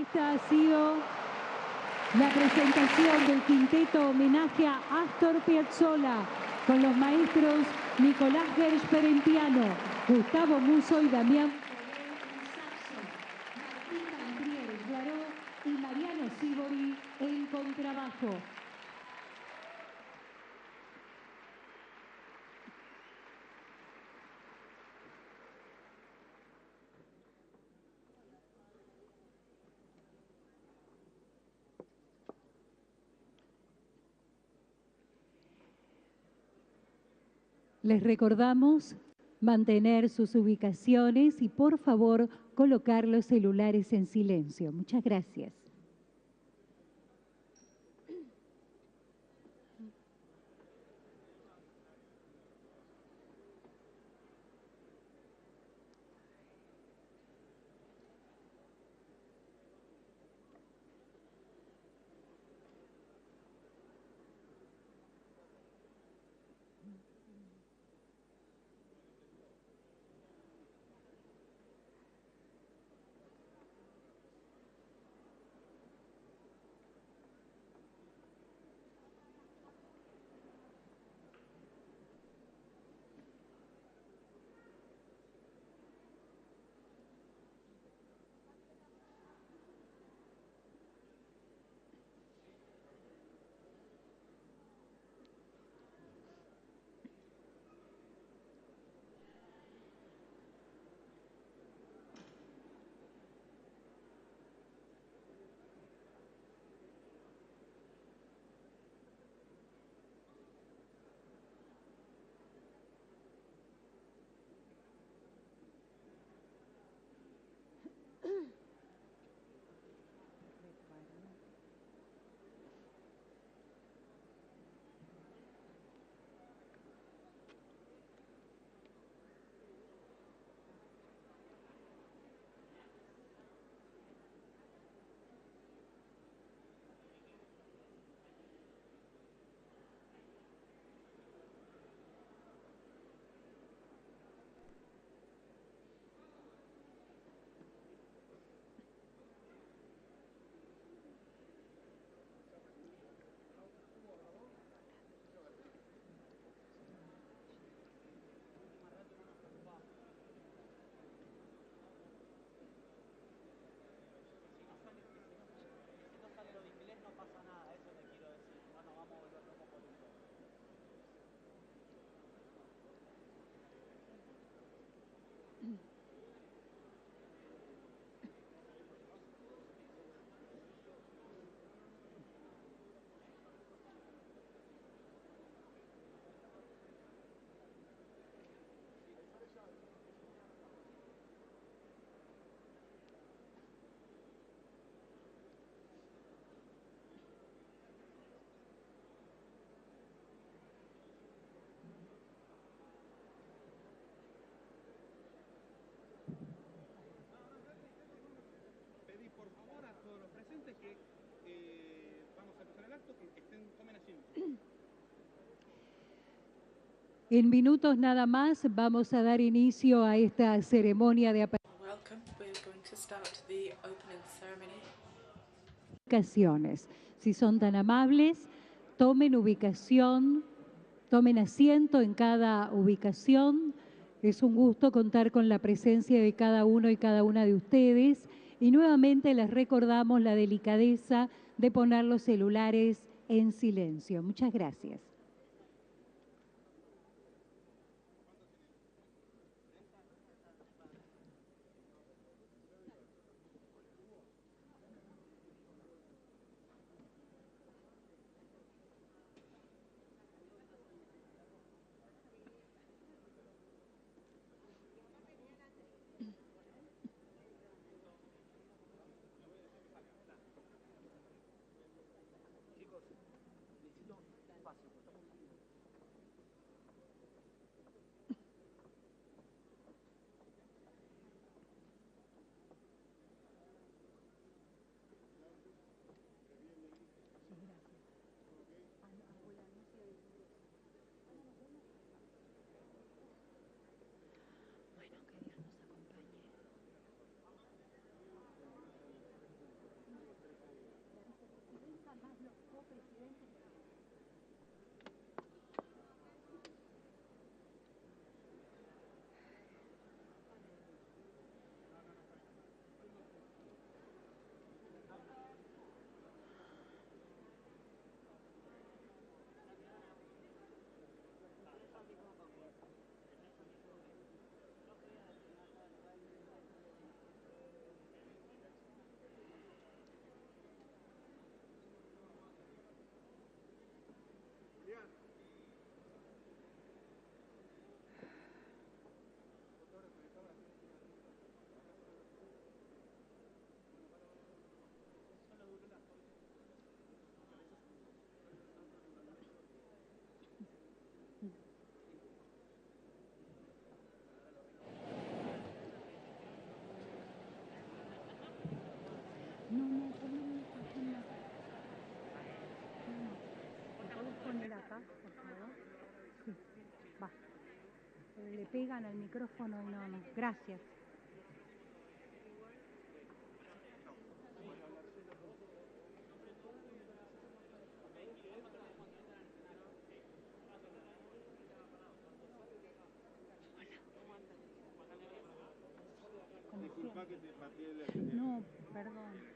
Esta ha sido la presentación del quinteto homenaje a Astor Piazzolla con los maestros Nicolás Gershper en piano, Gustavo Musso y Damián en saxo, Martín Cantrier, Guaró y Mariano Sibori en contrabajo. Les recordamos mantener sus ubicaciones y por favor colocar los celulares en silencio. Muchas gracias. En minutos nada más vamos a dar inicio a esta ceremonia de apertura. Si son tan amables, tomen ubicación, tomen asiento en cada ubicación. Es un gusto contar con la presencia de cada uno y cada una de ustedes. Y nuevamente les recordamos la delicadeza de poner los celulares en silencio. Muchas gracias. Necesito espacio, estamos acá, por favor. Sí, va. Le pegan al micrófono y no. Gracias. No, perdón.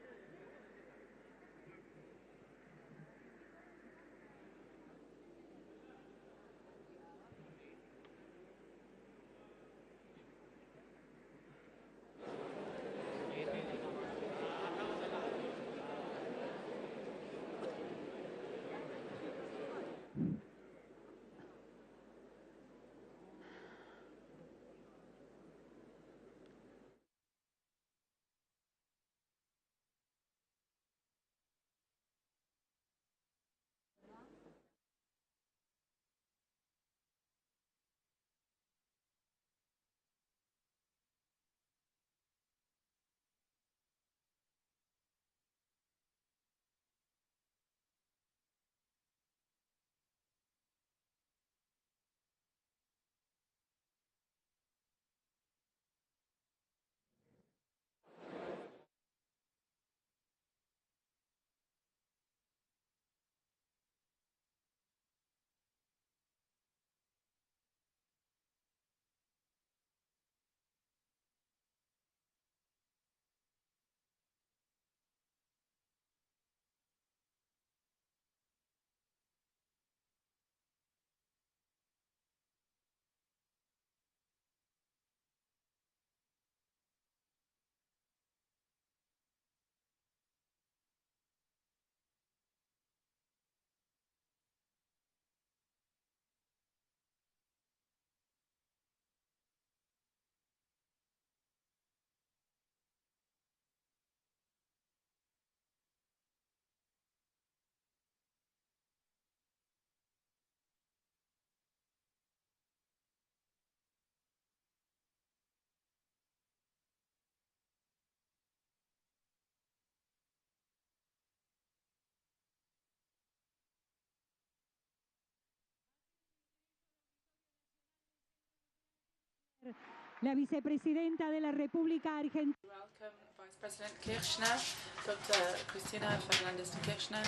La vicepresidenta de la República Argentina. Welcome Vice President Kirchner, Dr. Cristina Fernandez de Kirchner,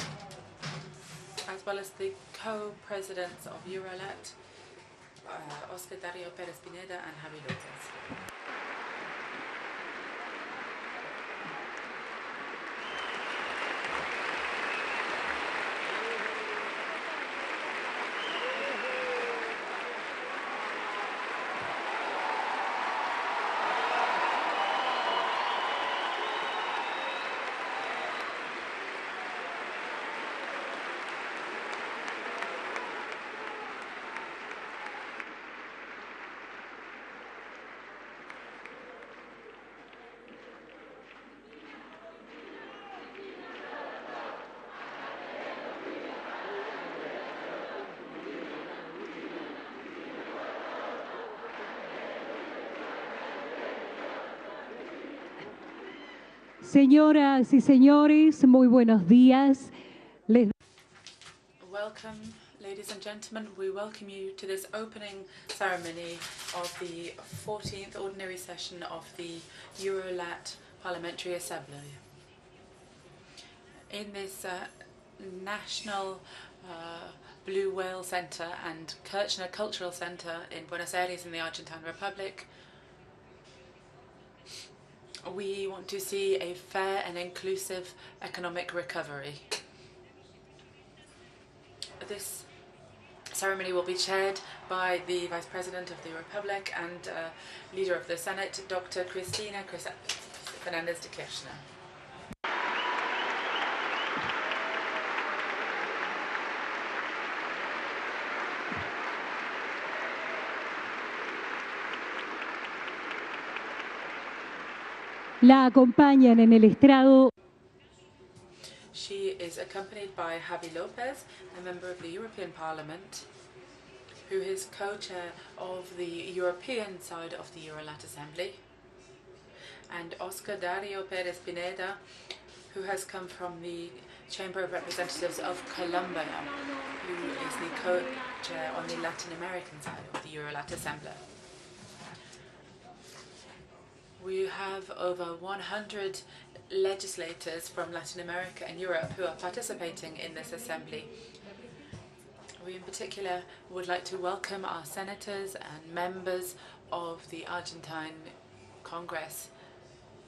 as well as the co-presidents of Eurolat, Oscar Dario Perez Pineda and Javi Lopez. Señoras y señores, muy buenos días. Welcome, ladies and gentlemen. We welcome you to this opening ceremony of the 14th Ordinary Session of the Eurolat Parliamentary Assembly. In this National Blue Whale Center and Kirchner Cultural Center in Buenos Aires in the Argentine Republic, we want to see a fair and inclusive economic recovery. This ceremony will be chaired by the Vice President of the Republic and Leader of the Senate, Dr. Cristina Fernandez de Kirchner. La acompañan en el estrado. She is accompanied by Javi Lopez, a member of the European Parliament, who is co-chair of the European side of the Eurolat Assembly, and Oscar Dario Perez Pineda, who has come from the Chamber of Representatives of Colombia, who is the co-chair on the Latin American side of the Eurolat Assembly. We have over 100 legislators from Latin America and Europe who are participating in this assembly. We in particular would like to welcome our senators and members of the Argentine Congress,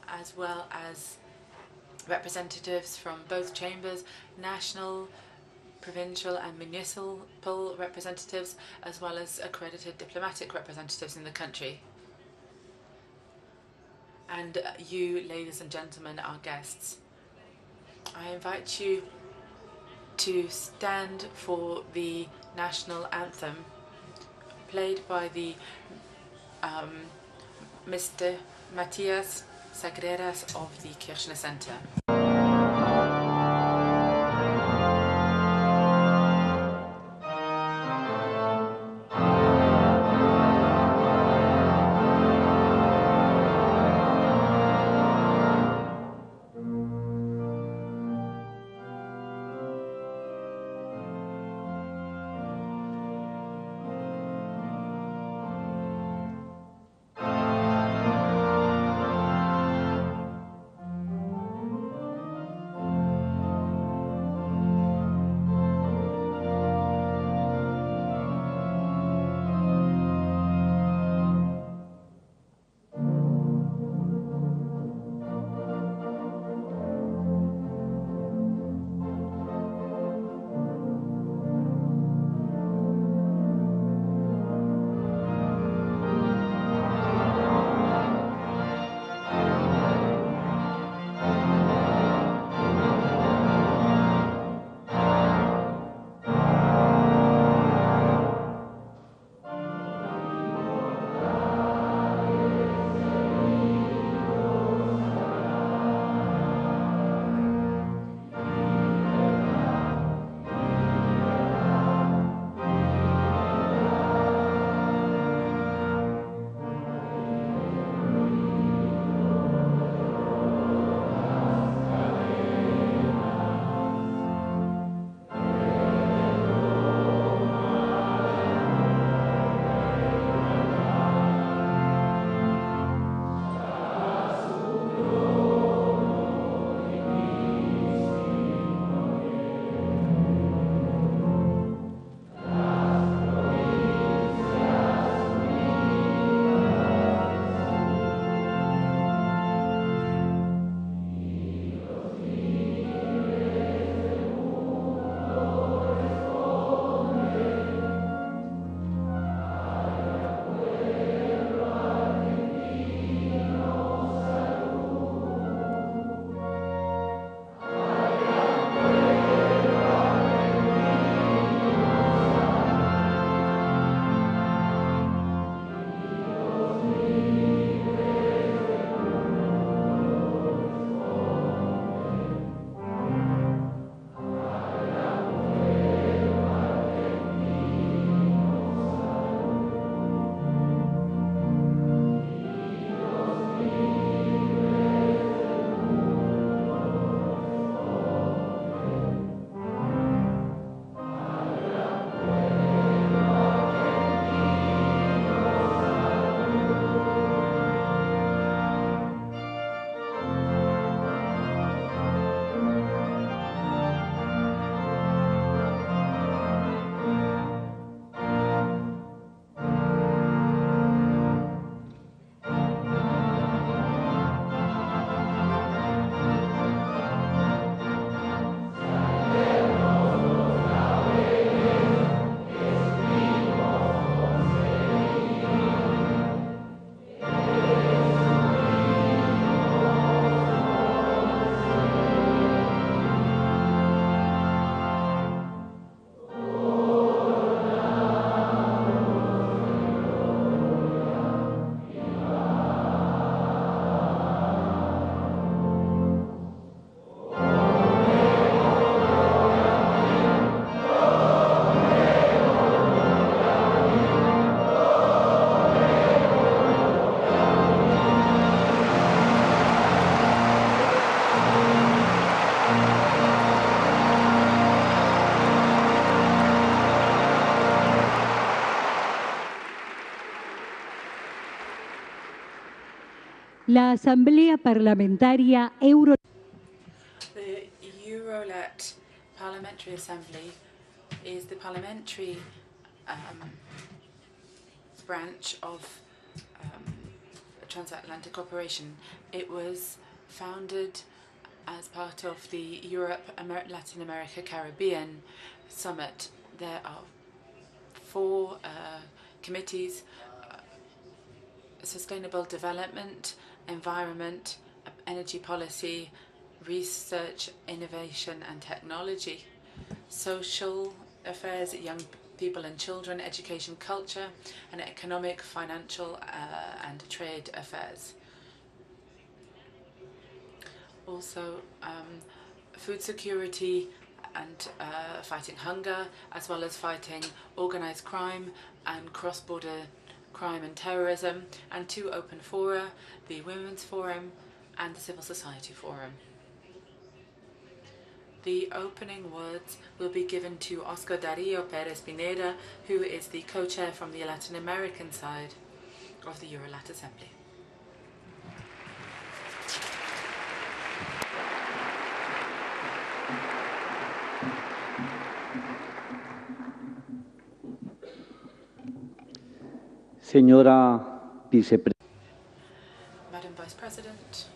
as well as representatives from both chambers, national, provincial and municipal representatives, as well as accredited diplomatic representatives in the country. And you, ladies and gentlemen, our guests. I invite you to stand for the national anthem played by the Mr. Matias Sagreras of the Kirchner Center. La Asamblea Parlamentaria Eurolat. The Eurolat Parliamentary Assembly is the parliamentary branch of transatlantic cooperation. It was founded as part of the Latin America Caribbean Summit. There are 4 committees: sustainable development, environment, energy policy, research, innovation and technology, social affairs, young people and children, education, culture, and economic, financial and trade affairs. Also, food security and fighting hunger, as well as fighting organized crime and cross-border crime and terrorism, and 2 open fora, the Women's Forum and the Civil Society Forum. The opening words will be given to Oscar Darío Pérez Pineda, who is the co-chair from the Latin American side of the Eurolat Assembly. Señora Vicepresidenta. Madam Vice President,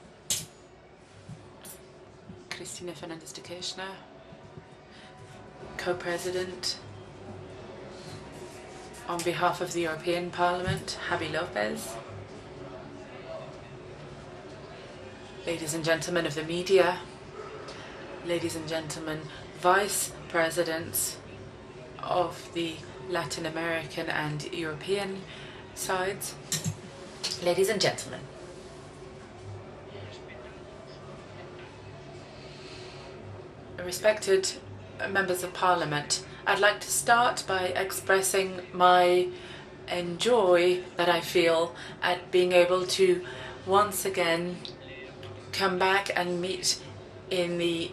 Cristina Fernández de Kirchner, Co-President, on behalf of the European Parliament, Javi Lopez, ladies and gentlemen of the media, ladies and gentlemen, Vice Presidents of the Latin American and European sides, ladies and gentlemen. Respected members of Parliament, I'd like to start by expressing my joy that I feel at being able to once again come back and meet in the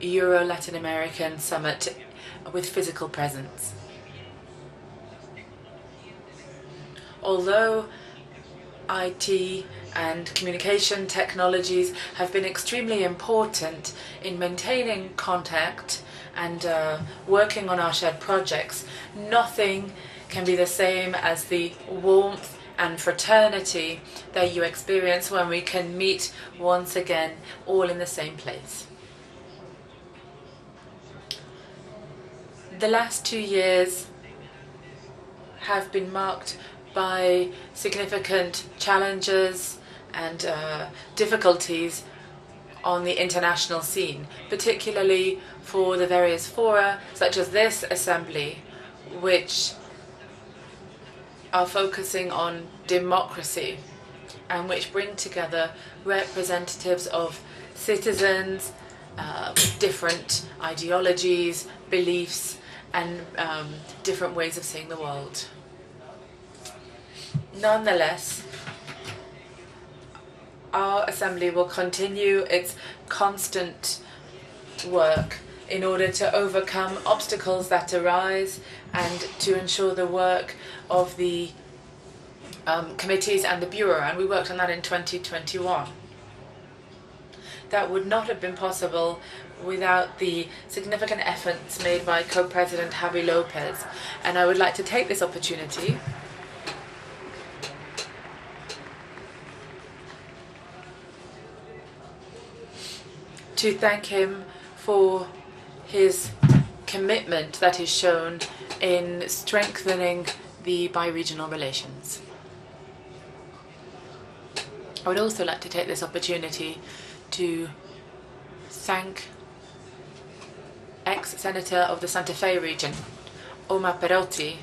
Euro-Latin American Summit with physical presence. Although IT and communication technologies have been extremely important in maintaining contact and working on our shared projects, nothing can be the same as the warmth and fraternity that you experience when we can meet once again all in the same place. The last 2 years have been marked by significant challenges and difficulties on the international scene, particularly for the various fora, such as this assembly, which are focusing on democracy and which bring together representatives of citizens with different ideologies, beliefs, and different ways of seeing the world. Nonetheless, our Assembly will continue its constant work in order to overcome obstacles that arise and to ensure the work of the committees and the Bureau, and we worked on that in 2021. That would not have been possible without the significant efforts made by Co-President Javi Lopez, and I would like to take this opportunity to thank him for his commitment that is shown in strengthening the bi-regional relations. I would also like to take this opportunity to thank ex-senator of the Santa Fe region, Omar Perotti,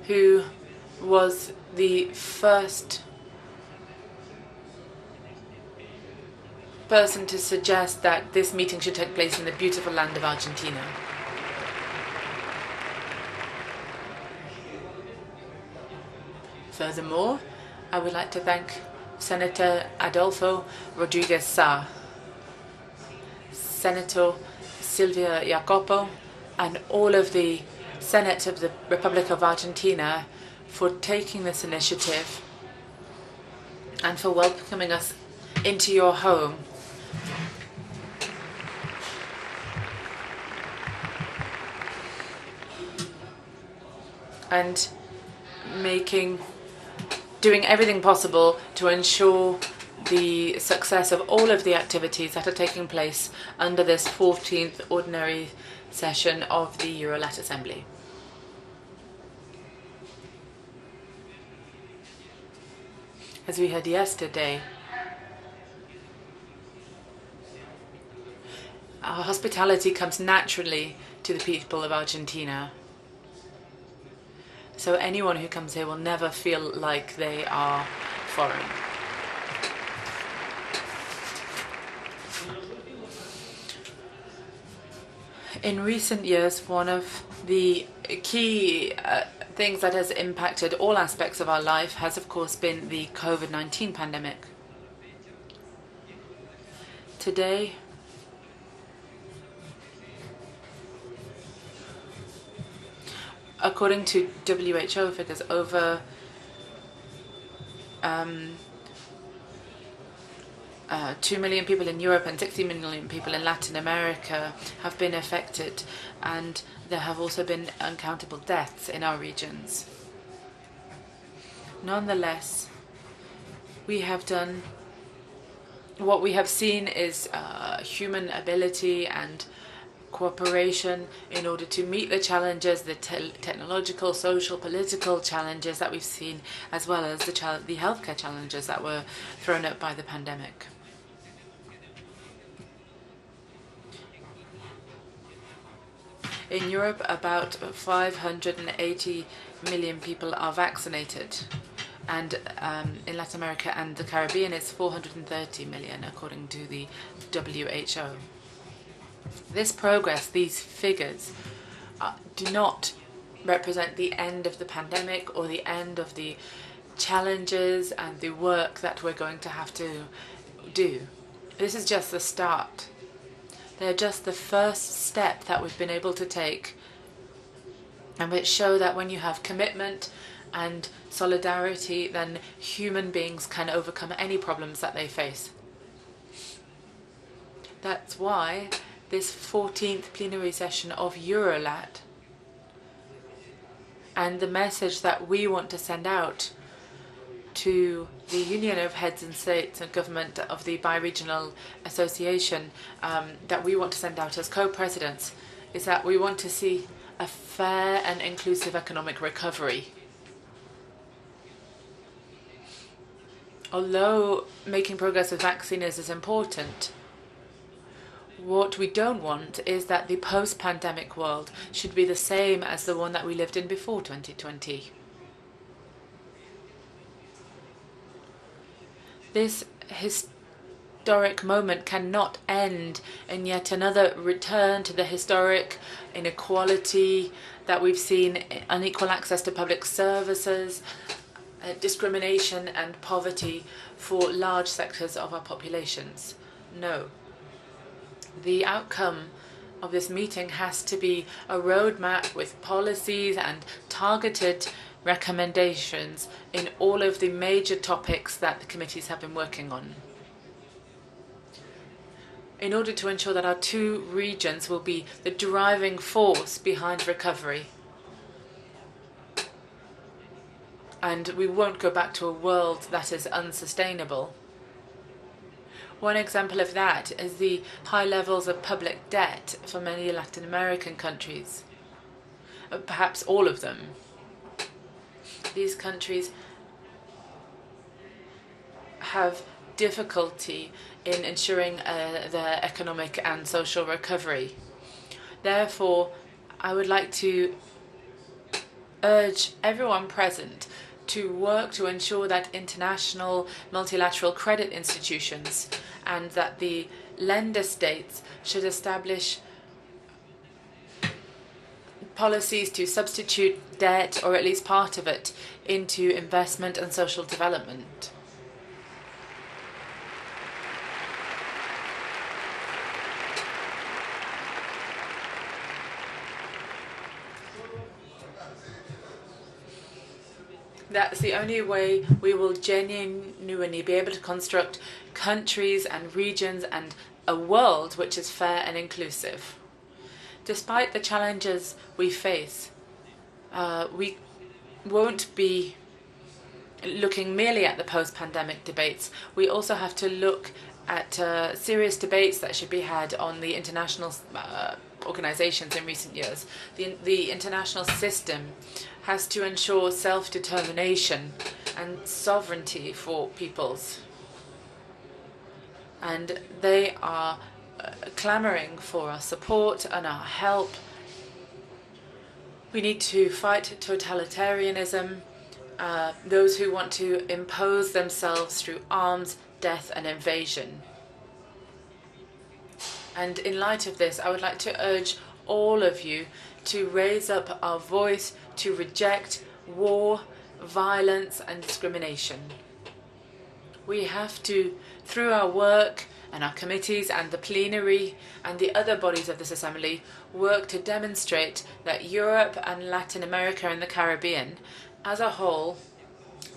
who was the first person to suggest that this meeting should take place in the beautiful land of Argentina. Furthermore, I would like to thank Senator Adolfo Rodriguez Sá, Senator Silvia Jacopo, and all of the Senate of the Republic of Argentina for taking this initiative and for welcoming us into your home. And doing everything possible to ensure the success of all of the activities that are taking place under this 14th ordinary session of the Eurolat Assembly. As we heard yesterday, our hospitality comes naturally to the people of Argentina. So anyone who comes here will never feel like they are foreign. In recent years, one of the key things that has impacted all aspects of our life has, of course, been the COVID-19 pandemic. Today, according to WHO figures, over 2 million people in Europe and 60 million people in Latin America have been affected, and there have also been uncountable deaths in our regions. Nonetheless, what we have seen is human ability and cooperation in order to meet the challenges, the technological, social, political challenges that we've seen, as well as the healthcare challenges that were thrown up by the pandemic. In Europe, about 580 million people are vaccinated, and in Latin America and the Caribbean it's 430 million, according to the WHO. This progress, these figures, do not represent the end of the pandemic or the end of the challenges and the work that we're going to have to do. This is just the start. They're just the first step that we've been able to take, and which show that when you have commitment and solidarity, then human beings can overcome any problems that they face. That's why this 14th plenary session of Eurolat and the message that we want to send out to the Union of Heads and States and Government of the Bi-Regional Association that we want to send out as co-presidents is that we want to see a fair and inclusive economic recovery. Although making progress with vaccines is important, what we don't want is that the post-pandemic world should be the same as the one that we lived in before 2020. This historic moment cannot end in yet another return to the historic inequality that we've seen, unequal access to public services, discrimination and poverty for large sectors of our populations. No. The outcome of this meeting has to be a roadmap with policies and targeted recommendations in all of the major topics that the committees have been working on, in order to ensure that our two regions will be the driving force behind recovery. And we won't go back to a world that is unsustainable. One example of that is the high levels of public debt for many Latin American countries, perhaps all of them. These countries have difficulty in ensuring their economic and social recovery. Therefore, I would like to urge everyone present to work to ensure that international multilateral credit institutions and that the lender states should establish policies to substitute debt, or at least part of it, into investment and social development. That's the only way we will genuinely be able to construct countries and regions and a world which is fair and inclusive. Despite the challenges we face, we won't be looking merely at the post-pandemic debates. We also have to look at serious debates that should be had on the international organizations in recent years. The international system has to ensure self-determination and sovereignty for peoples. And they are clamoring for our support and our help. We need to fight totalitarianism, those who want to impose themselves through arms, death and invasion. And in light of this, I would like to urge all of you to raise up our voice to reject war, violence and discrimination. We have to, through our work and our committees and the plenary and the other bodies of this assembly, work to demonstrate that Europe and Latin America and the Caribbean as a whole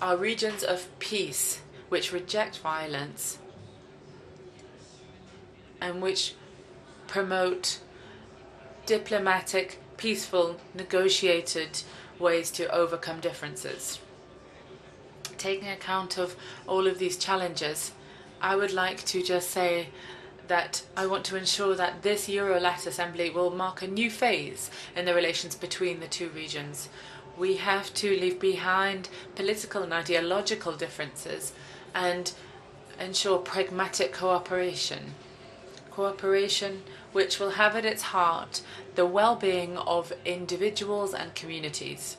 are regions of peace which reject violence and which promote diplomatic, peaceful, negotiated ways to overcome differences. Taking account of all of these challenges, I would like to just say that I want to ensure that this Eurolat Assembly will mark a new phase in the relations between the two regions. We have to leave behind political and ideological differences and ensure pragmatic cooperation. Cooperation which will have at its heart the well-being of individuals and communities.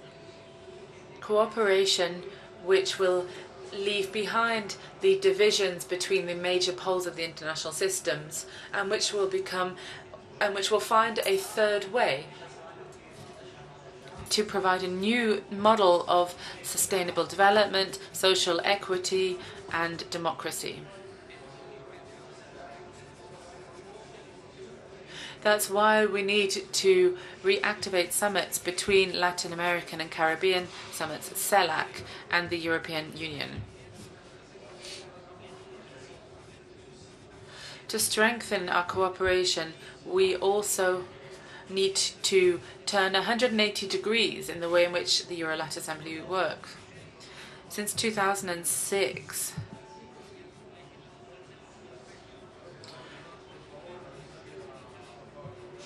Cooperation which will leave behind the divisions between the major poles of the international systems and which will find a third way to provide a new model of sustainable development, social equity and democracy. That's why we need to reactivate summits between Latin American and Caribbean summits, CELAC, and the European Union. To strengthen our cooperation, we also need to turn 180 degrees in the way in which the Eurolat Assembly works. Since 2006,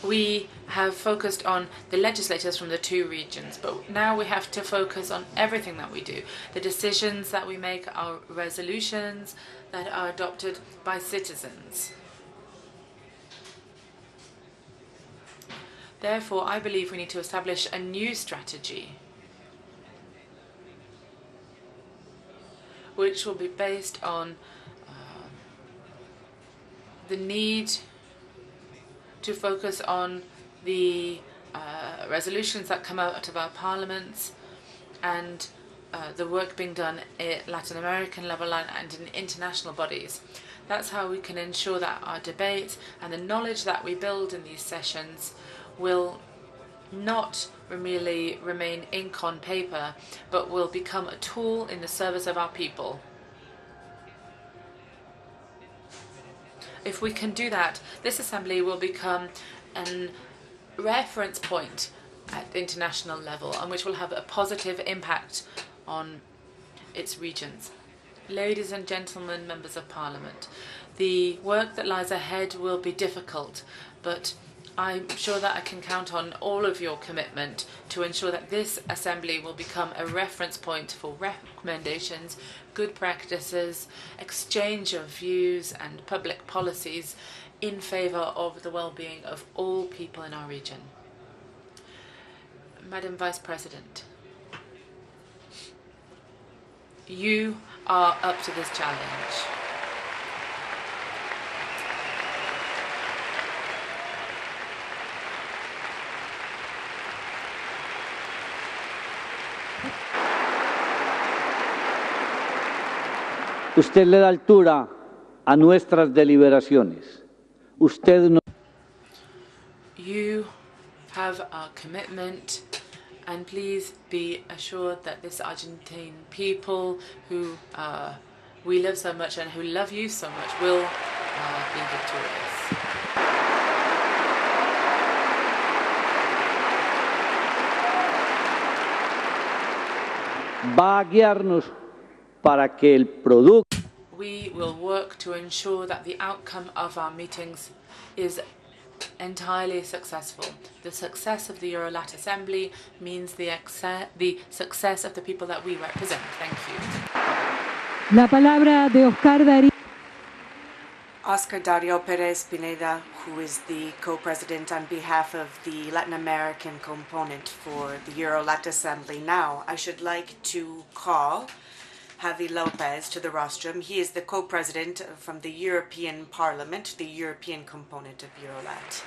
we have focused on the legislators from the two regions, but now we have to focus on everything that we do. The decisions that we make are resolutions that are adopted by citizens. Therefore, I believe we need to establish a new strategy which will be based on the need to focus on the resolutions that come out of our parliaments and the work being done at Latin American level and in international bodies. That's how we can ensure that our debates and the knowledge that we build in these sessions will not merely remain ink on paper, but will become a tool in the service of our people. If we can do that, this assembly will become a reference point at the international level and which will have a positive impact on its regions. Ladies and gentlemen, members of parliament, the work that lies ahead will be difficult, but I'm sure that I can count on all of your commitment to ensure that this assembly will become a reference point for recommendations, good practices, exchange of views and public policies in favour of the well-being of all people in our region. Madam Vice President, you are up to this challenge. Usted le da altura a nuestras deliberaciones. Usted no. You have our commitment And please be assured that this Argentine people who we love so much and who love you so much will be victorious. Va a guiarnos para que el producto. We will work to ensure that the outcome of our meetings is entirely successful. The success of the Eurolat Assembly means the success of the people that we represent. Thank you. La palabra de Oscar Dario Perez Pineda, who is the co-president on behalf of the Latin American component for the Eurolat Assembly. Now, I should like to call Javi Lopez to the rostrum. He is the co-president from the European Parliament, the European component of Eurolat.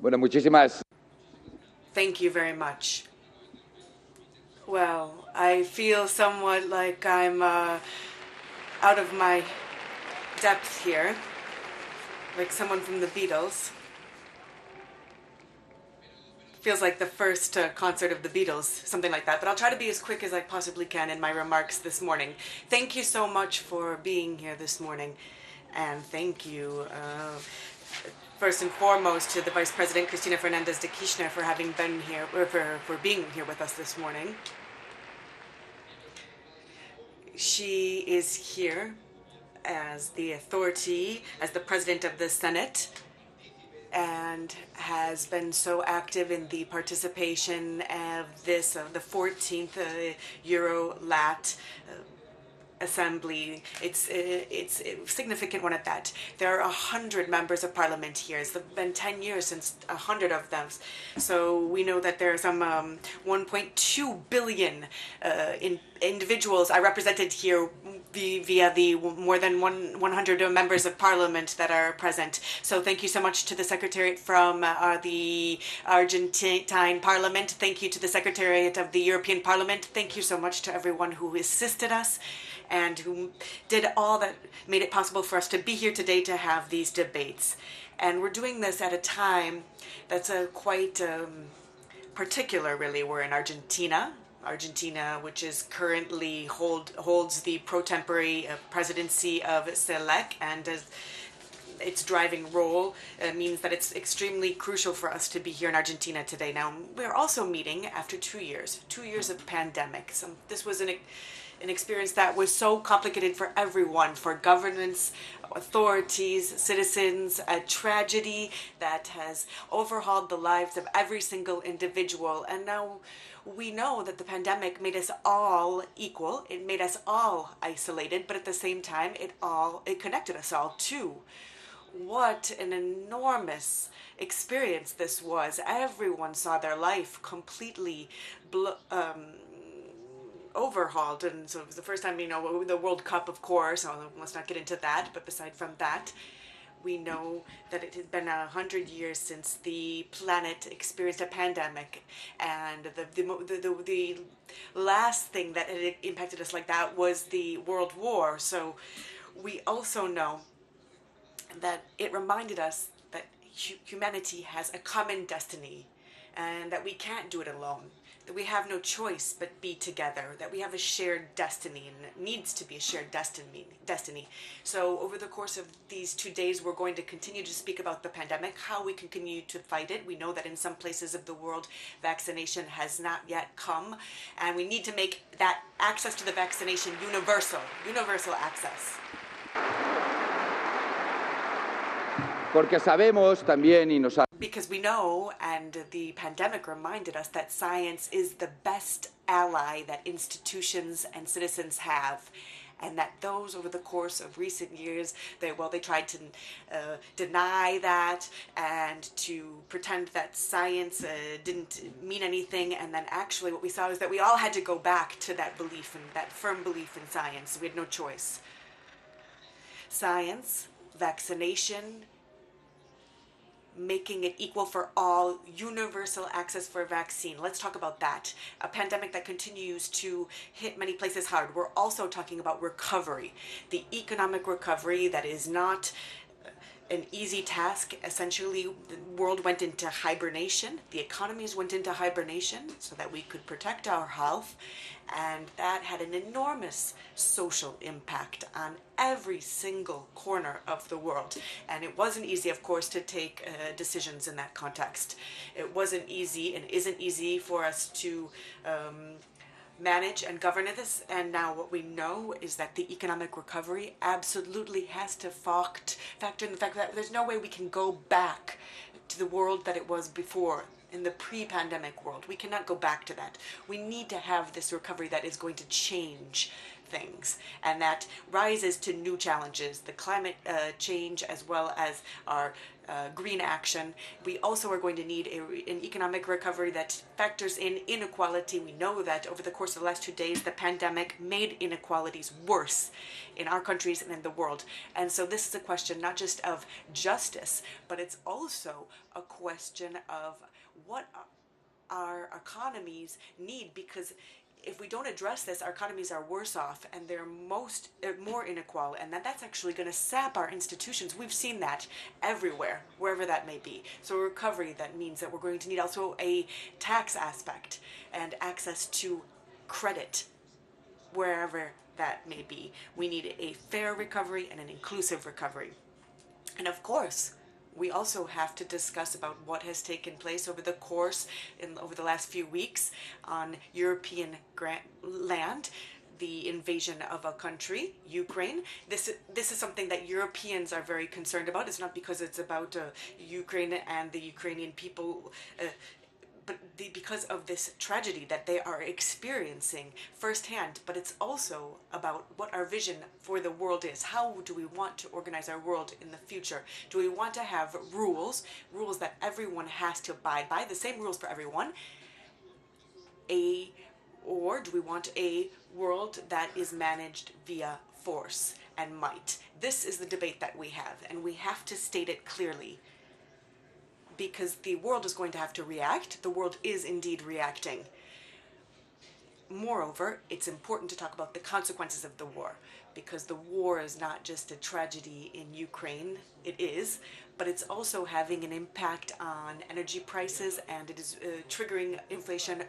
Bueno, muchísimas. Thank you very much. Well, I feel somewhat like I'm out of my depth here, like someone from the Beatles. Feels like the first concert of the Beatles, something like that. But I'll try to be as quick as I possibly can in my remarks this morning. Thank you so much for being here this morning. And thank you, first and foremost, to the Vice President, Cristina Fernandez de Kirchner, for having been here, or for being here with us this morning. She is here as the authority, as the President of the Senate, and has been so active in the participation of this, the 14th Eurolat Assembly. It's a significant one at that. There are 100 members of parliament here. It's been 10 years since 100 of them. So we know that there are some 1.2 billion individuals are represented here via the more than 100 members of parliament that are present. So thank you so much to the Secretariat from the Argentine Parliament. Thank you to the Secretariat of the European Parliament. Thank you so much to everyone who assisted us and who did all that made it possible for us to be here today to have these debates. And we're doing this at a time that's quite particular, really. We're in Argentina, which is currently holds the pro tempore presidency of CELAC, and its driving role means that it's extremely crucial for us to be here in Argentina today. Now, we're also meeting after 2 years of pandemic. So this was an experience that was so complicated for everyone, for governance, authorities, citizens, a tragedy that has overhauled the lives of every single individual. And now we know that the pandemic made us all equal. It made us all isolated, but at the same time, it connected us all too. What an enormous experience this was. Everyone saw their life completely overhauled, and so it was the first time, the World Cup, of course, so let's not get into that, but aside from that, we know that it has been 100 years since the planet experienced a pandemic, and the last thing that had impacted us like that was the World War. So we also know that it reminded us that humanity has a common destiny, and that we can't do it alone, that we have no choice but be together, that we have a shared destiny, and it needs to be a shared destiny. So over the course of these 2 days, we're going to continue to speak about the pandemic, how we can continue to fight it. We know that in some places of the world, vaccination has not yet come, and we need to make that access to the vaccination universal access. Porque sabemos también y nos Because we know, and the pandemic reminded us, that science is the best ally that institutions and citizens have, and that those over the course of recent years, they tried to deny that and to pretend that science didn't mean anything, and then actually what we saw is that we all had to go back to that belief, and that firm belief in science. We had no choice. Science, vaccination, making it equal for all, universal access for a vaccine. Let's talk about that. A pandemic that continues to hit many places hard. We're also talking about recovery, the economic recovery that is not an easy task. Essentially, the world went into hibernation. The economies went into hibernation so that we could protect our health. And that had an enormous social impact on every single corner of the world. And it wasn't easy, of course, to take decisions in that context. It wasn't easy and isn't easy for us to manage and govern this. And now what we know is that the economic recovery absolutely has to factor in the fact that there's no way we can go back to the world that it was before, in the pre-pandemic world. We cannot go back to that. We need to have this recovery that is going to change things and that rises to new challenges, the climate change as well as our green action. We also are going to need an economic recovery that factors in inequality. We know that over the course of the last 2 days, the pandemic made inequalities worse in our countries and in the world. And so this is a question not just of justice, but it's also a question of what our economies need, because if we don't address this, our economies are worse off and they're more inequal, and that's actually going to sap our institutions. We've seen that everywhere, wherever that may be. So recovery, that means that we're going to need also a tax aspect and access to credit, wherever that may be. We need a fair recovery and an inclusive recovery. And of course, we also have to discuss about what has taken place over the course, over the last few weeks on European land, the invasion of a country, Ukraine. This is something that Europeans are very concerned about. It's not because it's about Ukraine and the Ukrainian people, but because of this tragedy that they are experiencing firsthand. But it's also about what our vision for the world is. How do we want to organize our world in the future? Do we want to have rules that everyone has to abide by, the same rules for everyone? Or do we want a world that is managed via force and might? This is the debate that we have, and we have to state it clearly, because the world is going to have to react. The world is indeed reacting. Moreover, it's important to talk about the consequences of the war, because the war is not just a tragedy in Ukraine. It is, but it's also having an impact on energy prices, and it is triggering inflation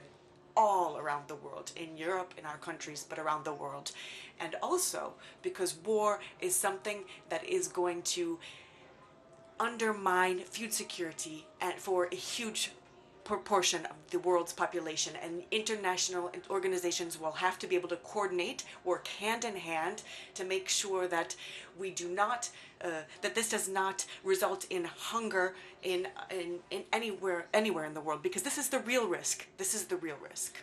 all around the world, in Europe, in our countries, but around the world. And also because war is something that is going to undermine food security and for a huge proportion of the world's population, and international organizations will have to be able to coordinate, work hand in hand to make sure that we do not, that this does not result in hunger in anywhere in the world, because this is the real risk. This is the real risk.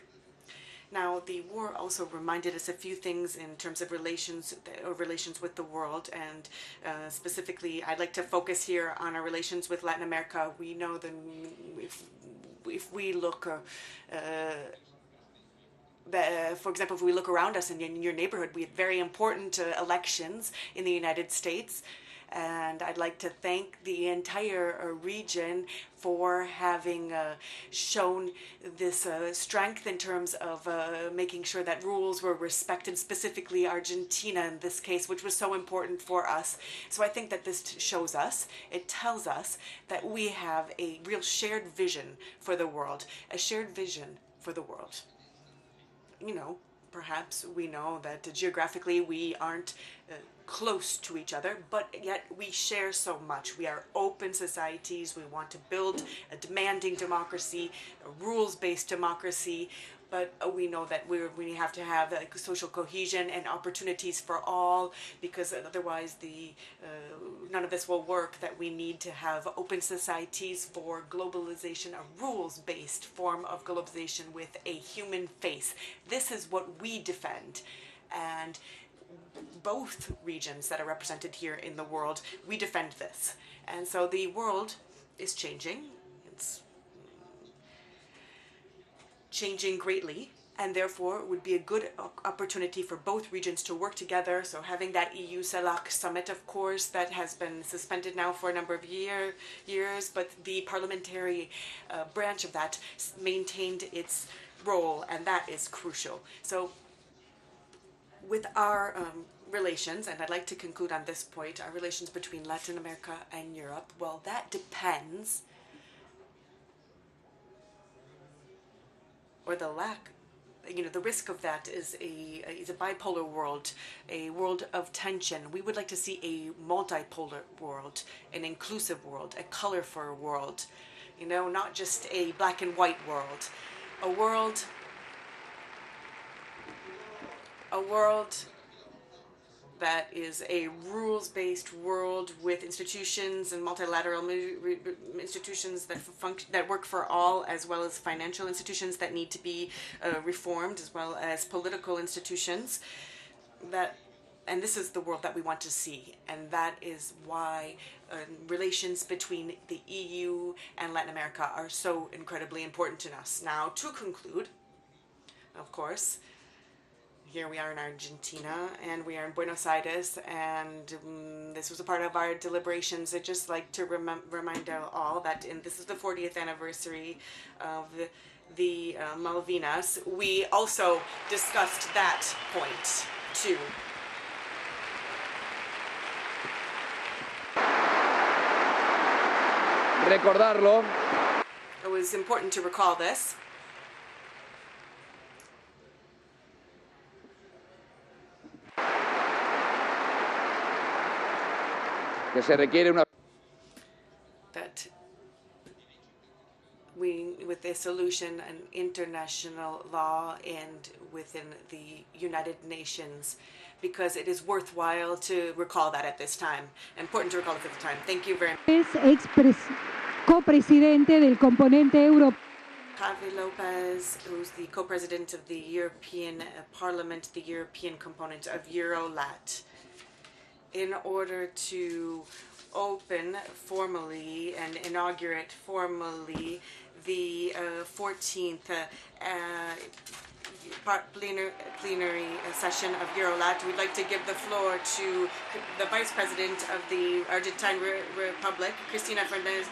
Now, the war also reminded us a few things in terms of relations with the world, and specifically, I'd like to focus here on our relations with Latin America. We know that if we look, for example, if we look around us in your neighborhood, we had very important elections in the United States. And I'd like to thank the entire region for having shown this strength in terms of making sure that rules were respected, specifically Argentina in this case, which was so important for us. So I think that this shows us, it tells us that we have a real shared vision for the world, a shared vision for the world. You know, perhaps we know that geographically we aren't close to each other, but yet we share so much. We are open societies. We want to build a demanding democracy, a rules-based democracy, but we know that we have to have social cohesion and opportunities for all, because otherwise none of this will work. That we need to have open societies for globalization, a rules-based form of globalization with a human face. This is what we defend, and both regions that are represented here in the world, we defend this. And so the world is changing. It's changing greatly, and therefore it would be a good opportunity for both regions to work together. So having that EU-CELAC summit, of course, that has been suspended now for a number of years, but the parliamentary branch of that maintained its role, and that is crucial. So with our relations, and I'd like to conclude on this point, our relations between Latin America and Europe, well, that depends, or the lack, the risk of that is a bipolar world, a world of tension. We would like to see a multipolar world, an inclusive world, a colorful world, not just a black and white world, a world that is a rules-based world with institutions and multilateral institutions that work for all, as well as financial institutions that need to be reformed, as well as political institutions. And this is the world that we want to see, and that is why relations between the EU and Latin America are so incredibly important to us. Now, to conclude, of course, here we are in Argentina, and we are in Buenos Aires, and this was a part of our deliberations. I'd just like to remind all that this is the 40th anniversary of the Malvinas. We also discussed that point, too. Recordarlo. It was important to recall this. Que se requiere una... That with a solution, an international law, and within the United Nations, because it is worthwhile to recall that at this time. Important to recall it at the time. Thank you very much. Es copresidente del componente europeo. Javi Lopez, who's the co-president of the European Parliament, the European component of Eurolat. In order to open formally and inaugurate formally the 14th plenary session of Eurolat, we'd like to give the floor to the Vice President of the Argentine Republic, Cristina Fernandez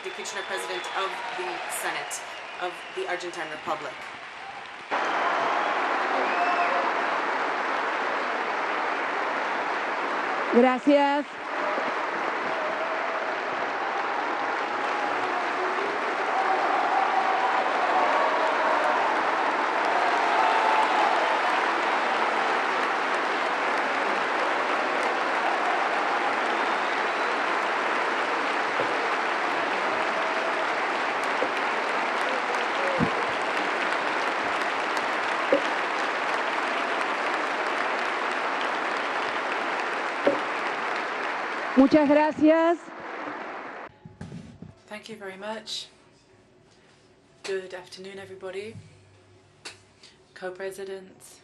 de Kirchner, President of the Senate of the Argentine Republic. Gracias. Muchas gracias. Thank you very much. Good afternoon, everybody. Co-presidents,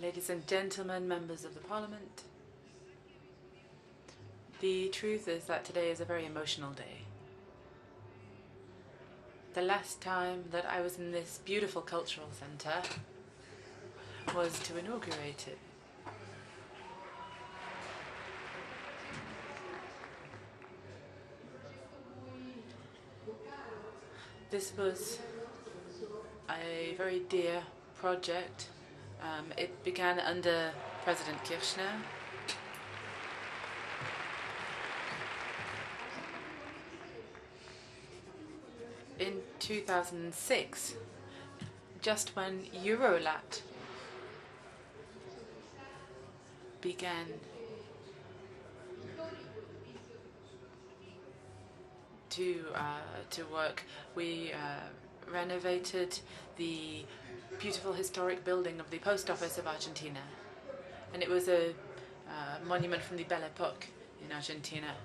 ladies and gentlemen, members of the Parliament. The truth is that today is a very emotional day. The last time that I was in this beautiful cultural centre was to inaugurate it. This was a very dear project. It began under President Kirchner. In 2006, just when Eurolat began to work, we renovated the beautiful historic building of the post office of Argentina, and it was a monument from the Belle Époque in Argentina.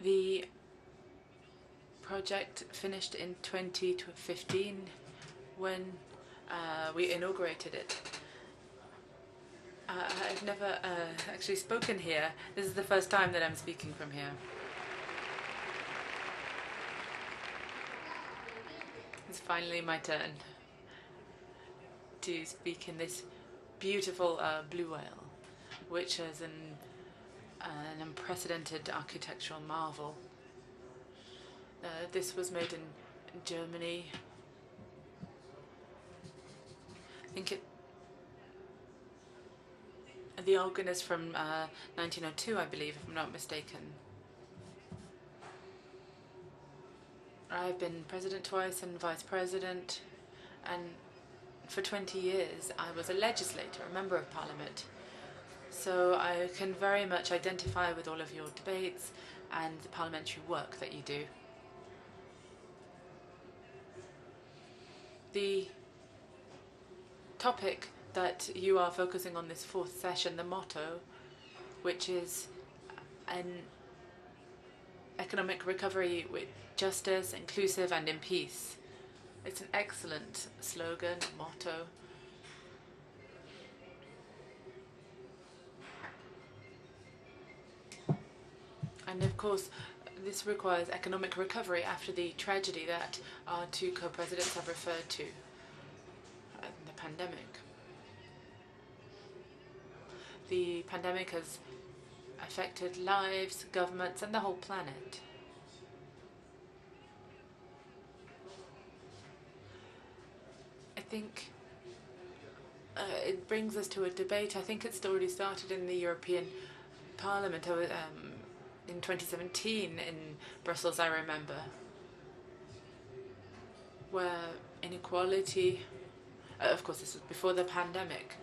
The project finished in 2015 when we inaugurated it. I've never actually spoken here. This is the first time that I'm speaking from here. It's finally my turn to speak in this beautiful blue whale, which is an unprecedented architectural marvel This was made in Germany. I think the organ is from 1902, I believe, if I'm not mistaken. I've been president twice and vice president, and for 20 years I was a legislator, a member of parliament. So I can very much identify with all of your debates and the parliamentary work that you do. The topic that you are focusing on this fourth session, the motto, which is an economic recovery with justice, inclusive and in peace. It's an excellent slogan, motto. And of course, this requires economic recovery after the tragedy that our two co-presidents have referred to, the pandemic. The pandemic has affected lives, governments, and the whole planet. I think it brings us to a debate. I think it's already started in the European Parliament in 2017 in Brussels, I remember, where inequality, of course this was before the pandemic,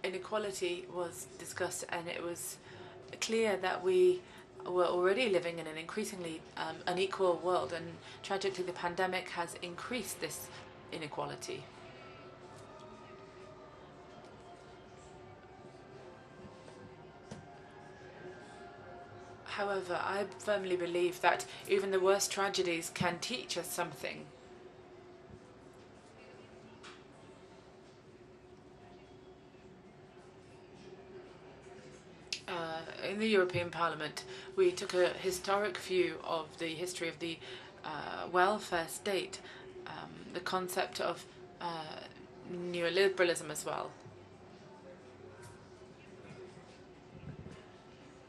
inequality was discussed, and it was clear that we were already living in an increasingly unequal world, and tragically the pandemic has increased this inequality. However, I firmly believe that even the worst tragedies can teach us something. In the European Parliament, we took a historic view of the history of the welfare state, the concept of neoliberalism as well.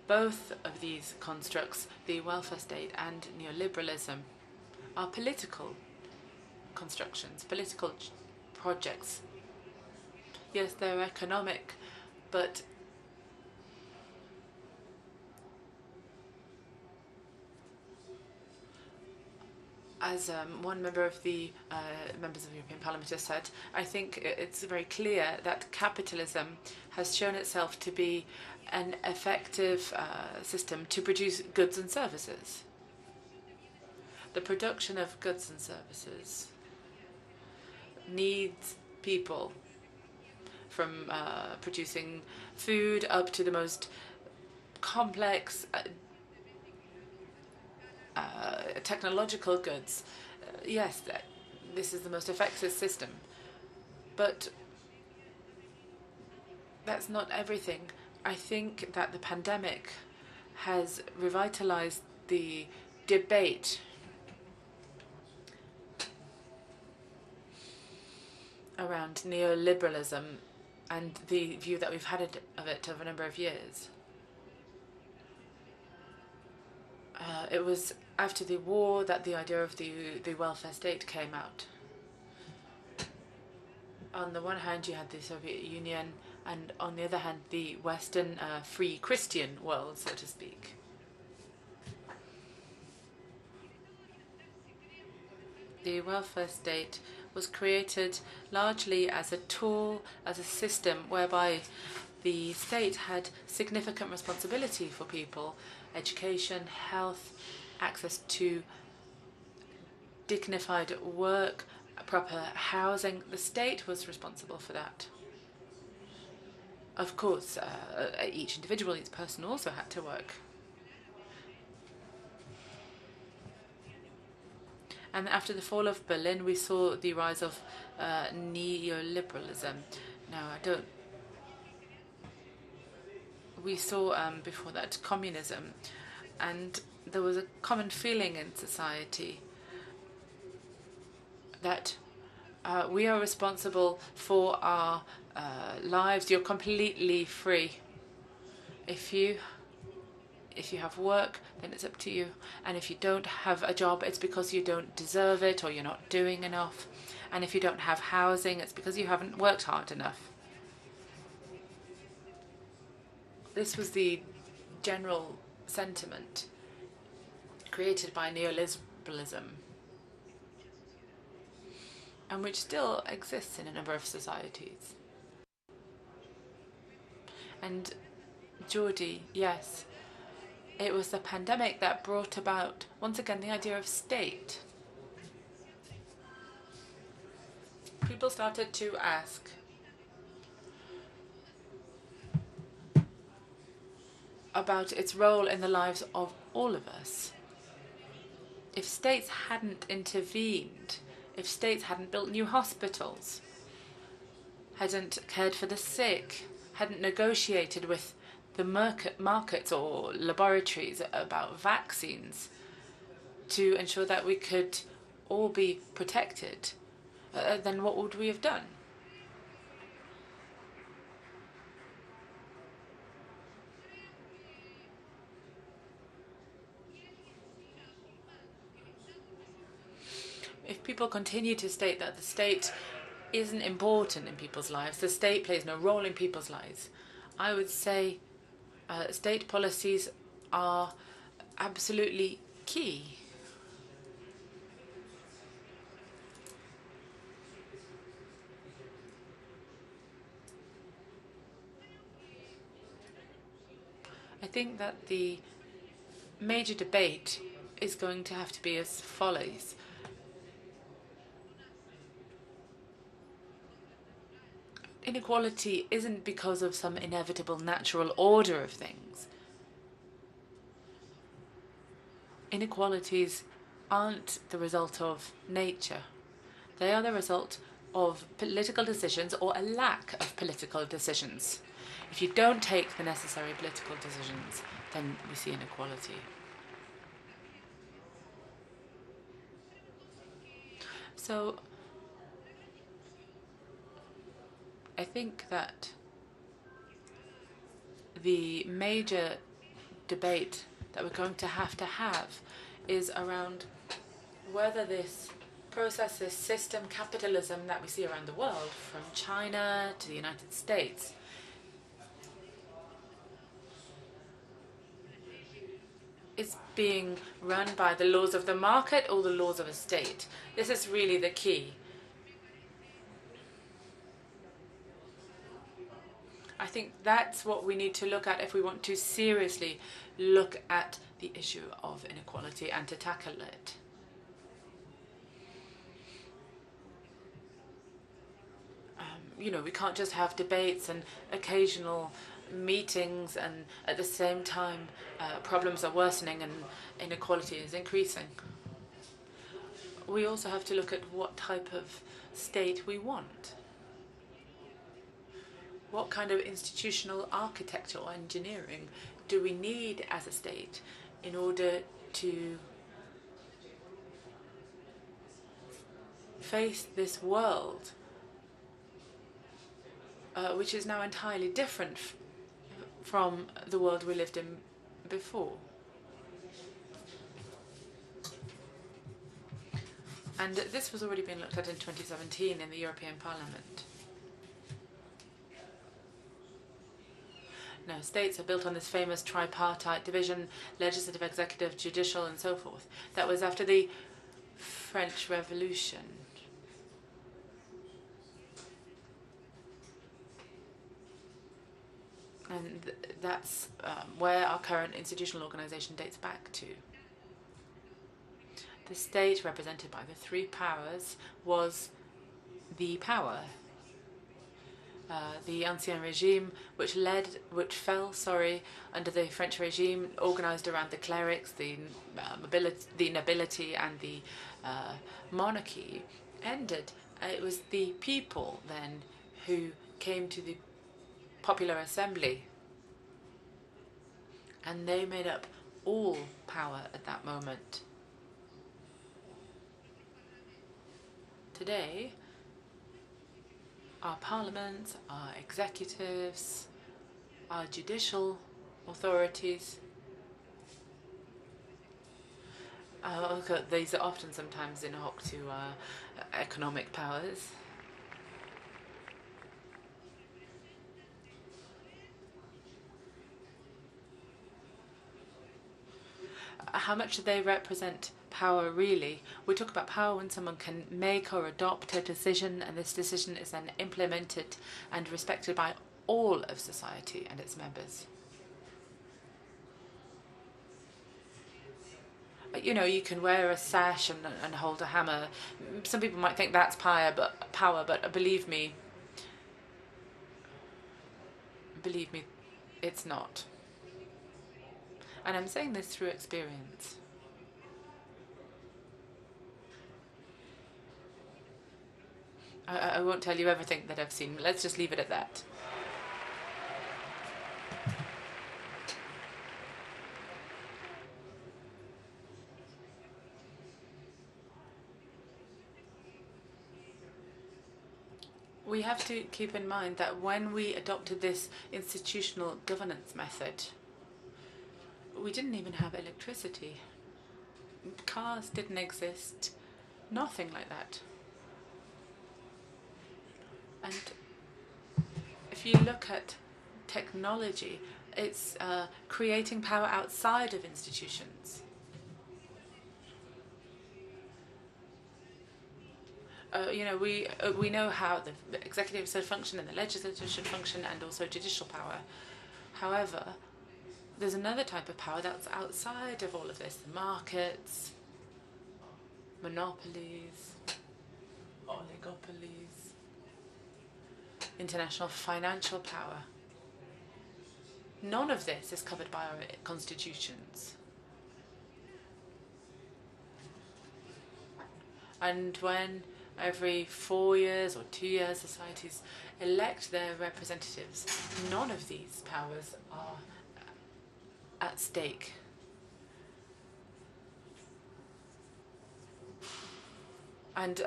Both of these constructs, the welfare state and neoliberalism, are political constructions, political projects. Yes, they're economic, but as one member of the members of the European Parliament has said, I think it's very clear that capitalism has shown itself to be an effective system to produce goods and services. The production of goods and services needs people, from producing food up to the most complex technological goods. Yes, this is the most effective system, but that's not everything. I think that the pandemic has revitalized the debate around neoliberalism and the view that we've had of it over a number of years. It was after the war that the idea of the welfare state came out. On the one hand, you had the Soviet Union, and on the other hand, the Western free Christian world, so to speak. The welfare state was created largely as a tool, as a system whereby the state had significant responsibility for people: education, health, access to dignified work, proper housing. The state was responsible for that. Of course, each individual, each person also had to work. And after the fall of Berlin, we saw the rise of neoliberalism. Now, we saw before that communism, and there was a common feeling in society that we are responsible for our lives. You're completely free. If you If you have work, then it's up to you. And if you don't have a job, it's because you don't deserve it or you're not doing enough. And if you don't have housing, it's because you haven't worked hard enough. This was the general sentiment created by neoliberalism, and which still exists in a number of societies. And Jordi, yes, it was the pandemic that brought about, once again, the idea of state. People started to ask, about its role in the lives of all of us. If states hadn't intervened, if states hadn't built new hospitals, hadn't cared for the sick, hadn't negotiated with the markets or laboratories about vaccines to ensure that we could all be protected, then what would we have done? If people continue to state that the state isn't important in people's lives, the state plays no role in people's lives, I would say state policies are absolutely key. I think that the major debate is going to have to be as follows. Inequality isn't because of some inevitable natural order of things. Inequalities aren't the result of nature. They are the result of political decisions or a lack of political decisions. If you don't take the necessary political decisions, then we see inequality. So I think that the major debate that we're going to have is around whether this process, this system, capitalism that we see around the world, from China to the United States, is being run by the laws of the market or the laws of a state. This is really the key. I think that's what we need to look at if we want to seriously look at the issue of inequality and to tackle it. You know, we can't just have debates and occasional meetings and at the same time problems are worsening and inequality is increasing. We also have to look at what type of state we want. What kind of institutional architecture or engineering do we need as a state in order to face this world, which is now entirely different from the world we lived in before? And this was already being looked at in 2017 in the European Parliament. Now, states are built on this famous tripartite division, legislative, executive, judicial, and so forth. That was after the French Revolution. And that's where our current institutional organization dates back to. The state, represented by the three powers, was the power. The Ancien Regime, which fell under the French regime, organized around the clerics, the nobility, and the monarchy, ended. It was the people then who came to the Popular Assembly, and they made up all power at that moment. Today, our parliaments, our executives, our judicial authorities These are often sometimes in hoc to economic powers. How much do they represent power really? We talk about power when someone can make or adopt a decision, and this decision is then implemented and respected by all of society and its members. You know, you can wear a sash and hold a hammer. Some people might think that's power, but believe me, it's not. And I'm saying this through experience. I won't tell you everything that I've seen. Let's just leave it at that. We have to keep in mind that when we adopted this institutional governance method, we didn't even have electricity. Cars didn't exist. Nothing like that. And if you look at technology, it's creating power outside of institutions. You know, we know how the executive should function and the legislature should function, and also judicial power. However, there's another type of power that's outside of all of this: the markets, monopolies, oligopolies, international financial power. None of this is covered by our constitutions. And when every 4 years or 2 years societies elect their representatives, none of these powers are at stake. And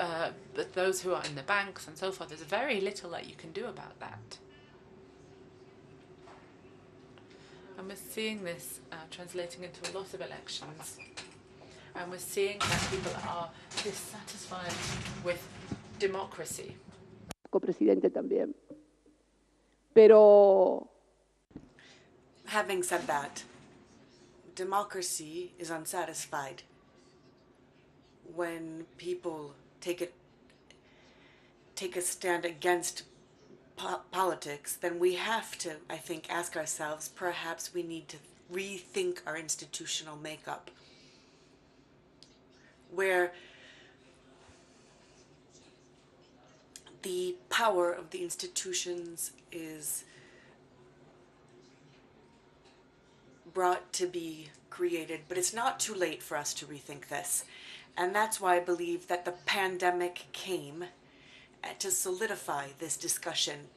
but those who are in the banks and so forth, there's very little that you can do about that. And we're seeing this translating into a lot of elections. And we're seeing that people are dissatisfied with democracy. Co-presidente también. Pero having said that, democracy is unsatisfied when people take a stand against politics. Then we have to, I think, ask ourselves, perhaps we need to rethink our institutional makeup, where the power of the institutions is brought to be created, but it's not too late for us to rethink this. And that's why I believe that the pandemic came to solidify this discussion.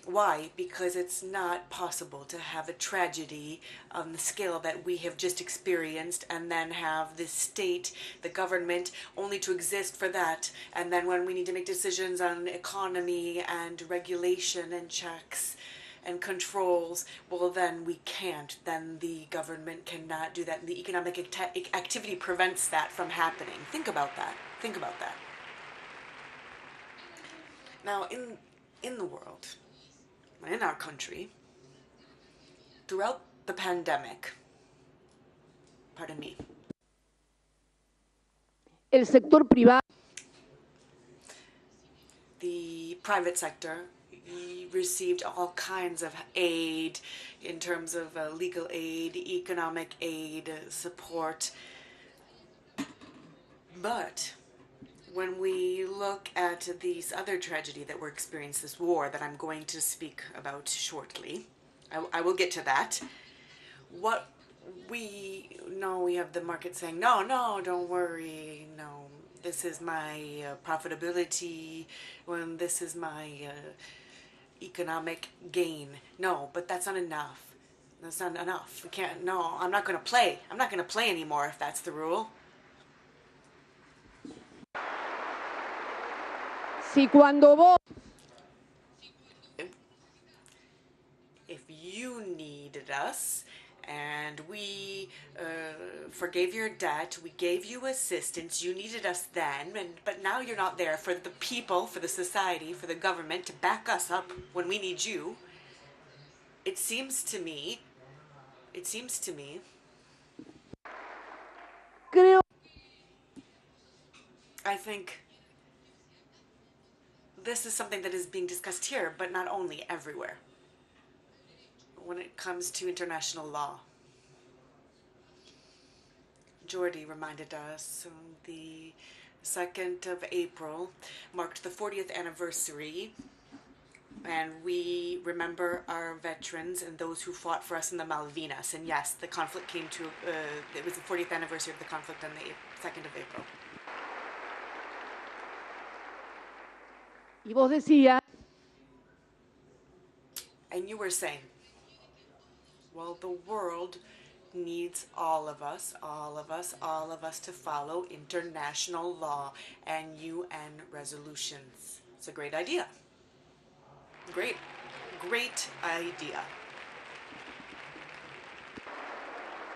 Why? Because it's not possible to have a tragedy on the scale that we have just experienced and then have the state, the government, only to exist for that. And then when we need to make decisions on economy and regulation and checks and controls, well, then we can't. Then the government cannot do that. And the economic activity prevents that from happening. Think about that. Think about that. Now, in the world, in our country, throughout the pandemic, pardon me, el sector privado, the private sector received all kinds of aid in terms of legal aid, economic aid, support. But when we look at this other tragedy that we're experiencing, this war that I'm going to speak about shortly, I will get to that. What we know, we have the market saying, no, don't worry, no, this is my profitability, when this is my economic gain. No, but that's not enough. That's not enough. We can't, no, I'm not going to play. I'm not going to play anymore if that's the rule. si cuando vos If you needed us and we forgave your debt. We gave you assistance. You needed us then, but now you're not there for the people, for the society, for the government to back us up when we need you. It seems to me, creo I think this is something that is being discussed here, but not only, everywhere, when it comes to international law. Jordi reminded us the 2nd of April marked the 40th anniversary, and we remember our veterans and those who fought for us in the Malvinas. And yes, the conflict came to, it was the 40th anniversary of the conflict on the 2nd of April. y vos decías And you were saying, well, the world needs all of us to follow international law and UN resolutions. It's a great idea. Great idea.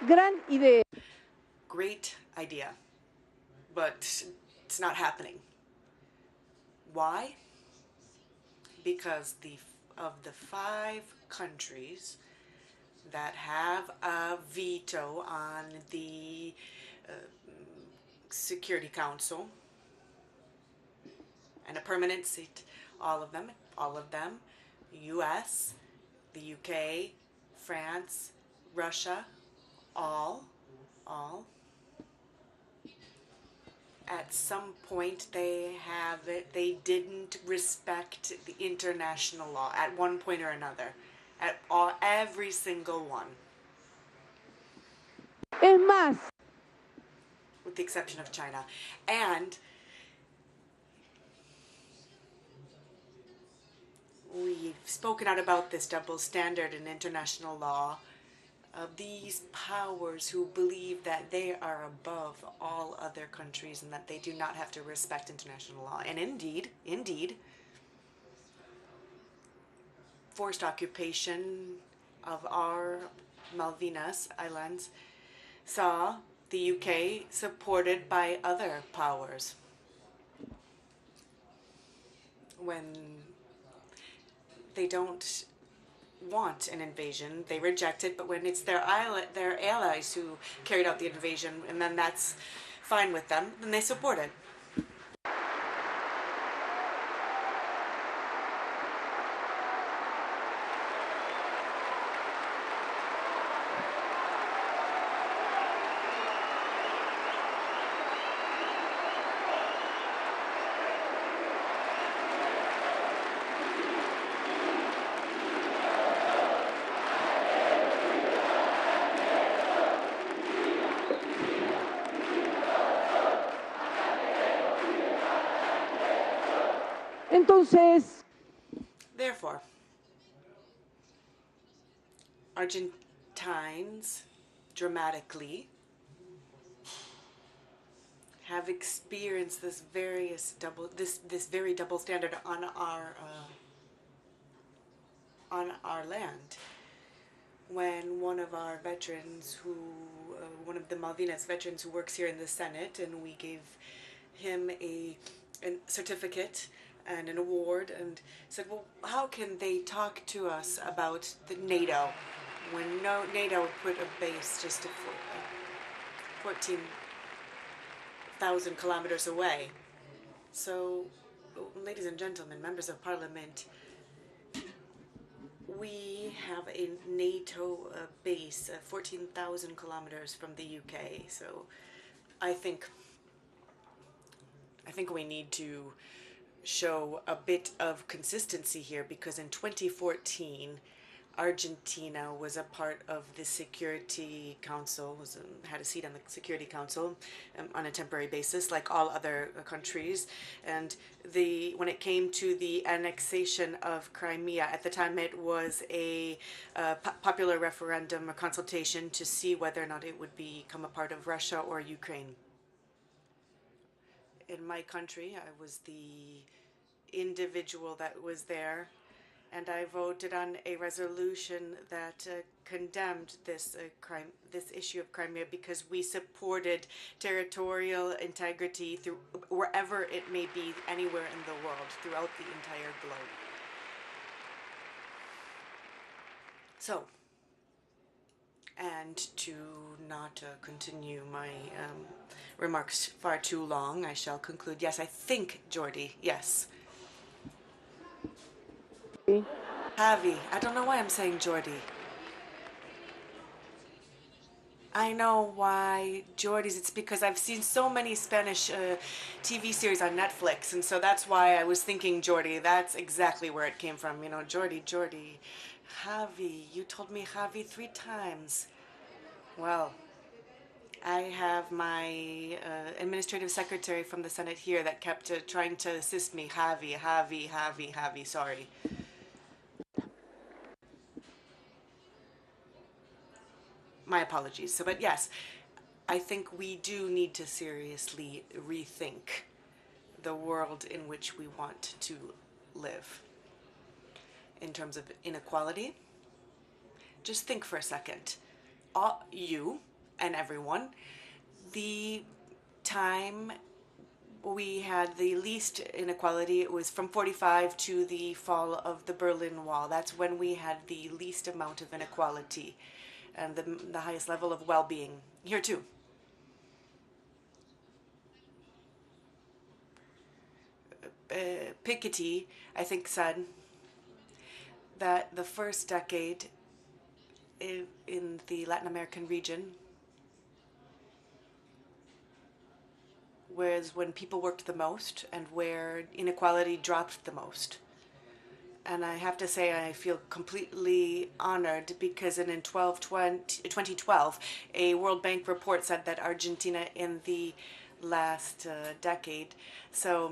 gran idea. Great idea. But it's not happening. Why? Because of the 5 countries that have a veto on the Security Council and a permanent seat, all of them, US, the UK, France, Russia, all. At some point they didn't respect the international law at one point or another. Every single one. Es más, With the exception of China. And we've spoken out about this double standard in international law of these powers who believe that they are above all other countries and that they do not have to respect international law. And indeed, forced occupation of our Malvinas Islands saw the UK supported by other powers. When they don't want an invasion, they reject it, but when it's their allies who carried out the invasion, and then that's fine with them, then they support it. entonces, Therefore, Argentines dramatically have experienced this very double standard on our land. When one of our veterans one of the Malvinas veterans who works here in the Senate, and we gave him a certificate and an award, and said, well, how can they talk to us about the NATO when NATO would put a base just 14,000 kilometers away? So, ladies and gentlemen, members of parliament, we have a NATO base 14,000 kilometers from the UK. So I think we need to show a bit of consistency here, because in 2014, Argentina was a part of the Security Council, had a seat on the Security Council on a temporary basis, like all other countries. And when it came to the annexation of Crimea, at the time it was a popular referendum or consultation to see whether or not it would become a part of Russia or Ukraine. In my country, I was the individual that was there, and I voted on a resolution that condemned this crime, this issue of Crimea, because we supported territorial integrity through wherever it may be, anywhere in the world, throughout the entire globe. So, and to not continue my remarks far too long, I shall conclude. Yes, I think, Jordi, yes. Javi, I don't know why I'm saying Jordi. I know why Jordi's. It's because I've seen so many Spanish TV series on Netflix, and so that's why I was thinking Jordi. That's exactly where it came from. You know, Jordi. Javi, you told me Javi 3 times. Well, I have my administrative secretary from the Senate here that kept trying to assist me. Javi, sorry. My apologies. So, but yes, I think we do need to seriously rethink the world in which we want to live. In terms of inequality, just think for a second. You and everyone, the time we had the least inequality, it was from 45 to the fall of the Berlin Wall. That's when we had the least amount of inequality and the highest level of well-being. Here too. Piketty, I think, said that the first decade in the Latin American region was when people worked the most and where inequality dropped the most. And I have to say, I feel completely honored because in 2012, a World Bank report said that Argentina in the last decade, so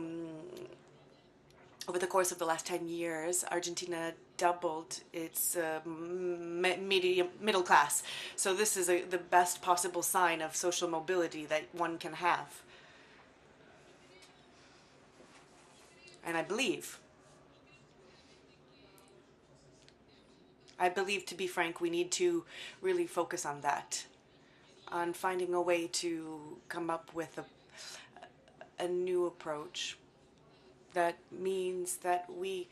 over the course of the last 10 years, Argentina doubled its middle class. So this is the best possible sign of social mobility that one can have. And I believe, to be frank, we need to really focus on that, on finding a way to come up with a new approach that means that we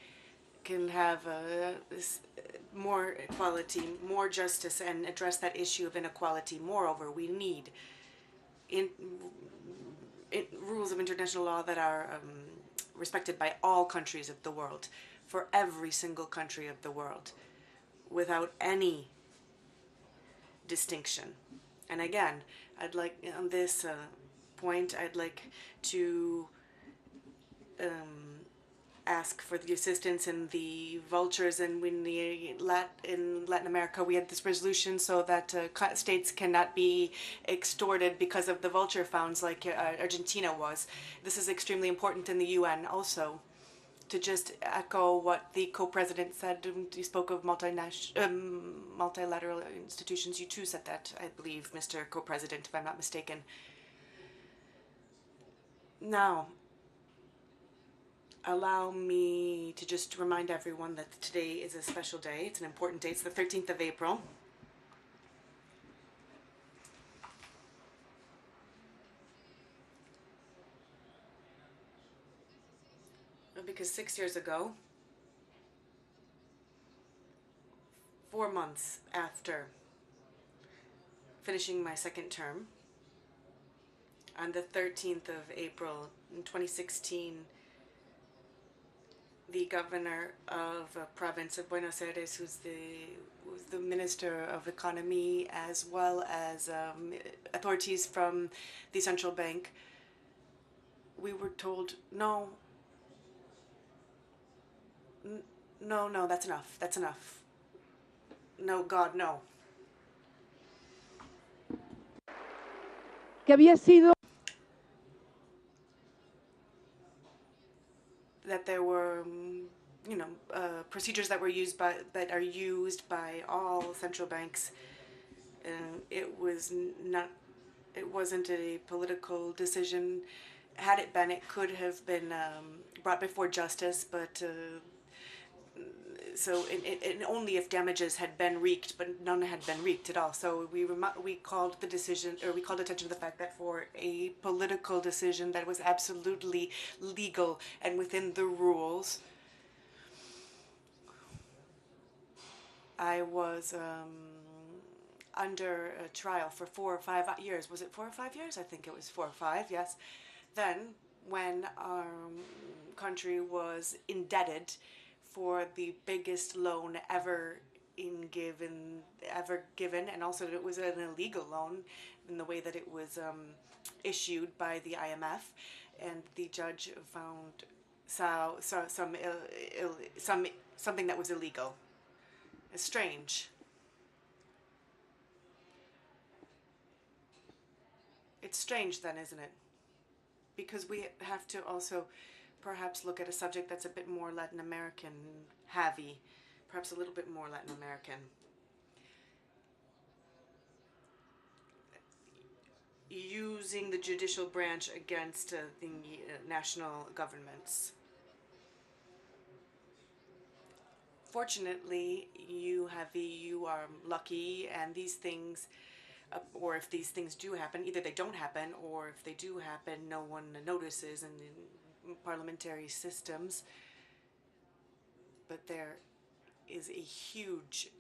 can have more equality, more justice, and address that issue of inequality. Moreover, we need rules of international law that are respected by all countries of the world, for every single country of the world, without any distinction. And again, I'd like, on this point, I'd like to ask for the assistance in the vultures, and in Latin America we had this resolution so that states cannot be extorted because of the vulture founds like Argentina was. This is extremely important in the UN also. To just echo what the co-president said, he spoke of multilateral institutions. You too said that, I believe, Mr. Co-President, if I'm not mistaken. Now, allow me to just remind everyone that today is a special day. It's an important day. It's the 13th of April. Because 6 years ago, 4 months after finishing my second term, on the 13th of April in 2016, the governor of a province of Buenos Aires, who's the Minister of Economy, as well as authorities from the central bank, we were told, no, that's enough. No, God, no. Que había sido that there were, procedures that were used that are used by all central banks. It wasn't a political decision. Had it been, it could have been brought before justice, but and only if damages had been wreaked, but none had been wreaked at all. So we called the decision, or we called attention to the fact that for a political decision that was absolutely legal and within the rules, I was under a trial for 4 or 5 years. Was it 4 or 5 years? I think it was 4 or 5, yes. Then, when our country was indebted for the biggest loan ever given, and also it was an illegal loan in the way that it was issued by the IMF, and the judge found something that was illegal. It's strange. It's strange then, isn't it? Because we have to also perhaps look at a subject that's a bit more Latin American heavy, perhaps a little bit more Latin American. Using the judicial branch against the national governments. Fortunately, you are lucky, and these things, or if these things do happen, either they don't happen, or if they do happen, no one notices in parliamentary systems. But there is a huge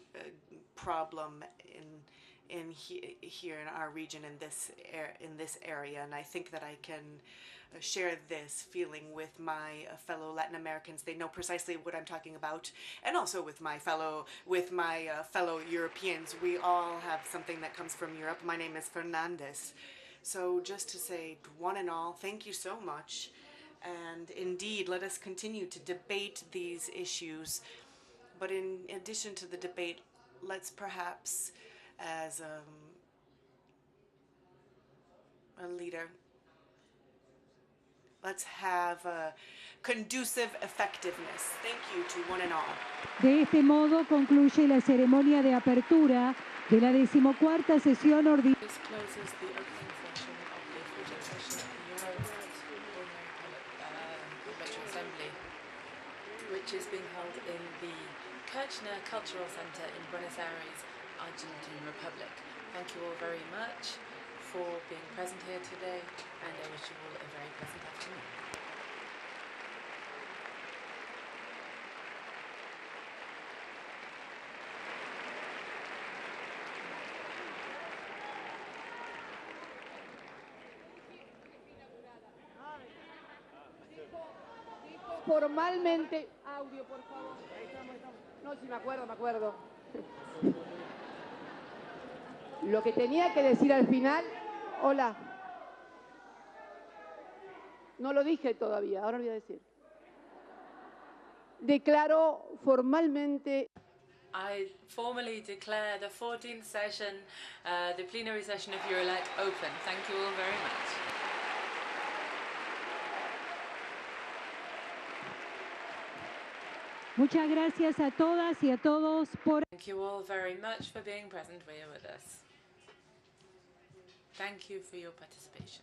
problem here in our region, in this area, and I think that I can share this feeling with my fellow Latin Americans. They know precisely what I'm talking about, and also with my fellow Europeans. We all have something that comes from Europe. My name is Fernandez. So just to say, one and all, thank you so much, and indeed, let us continue to debate these issues. But in addition to the debate, let's perhaps, as a leader, let's have a conducive effectiveness. Thank you to one and all. De este modo concluye la ceremonia de apertura de la 14ª sesión ordinaria. This closes the opening session of the 14th session of the Eurolat Parliamentary Assembly, which is being held in the Kirchner Cultural Center in Buenos Aires, Argentine Republic. Thank you all very much for being present here today, and I wish you all a very pleasant afternoon. Formalmente, audio, por favor. No, sí, me acuerdo. Lo que tenía que decir al final, hola. No lo dije todavía, ahora lo voy a decir. Declaro formalmente. I formally declare the 14th session, the plenary session of Eurolat open. Thank you all very much. Muchas gracias a todas y a todos por... Thank you all very much for being present here with us. Thank you for your participation.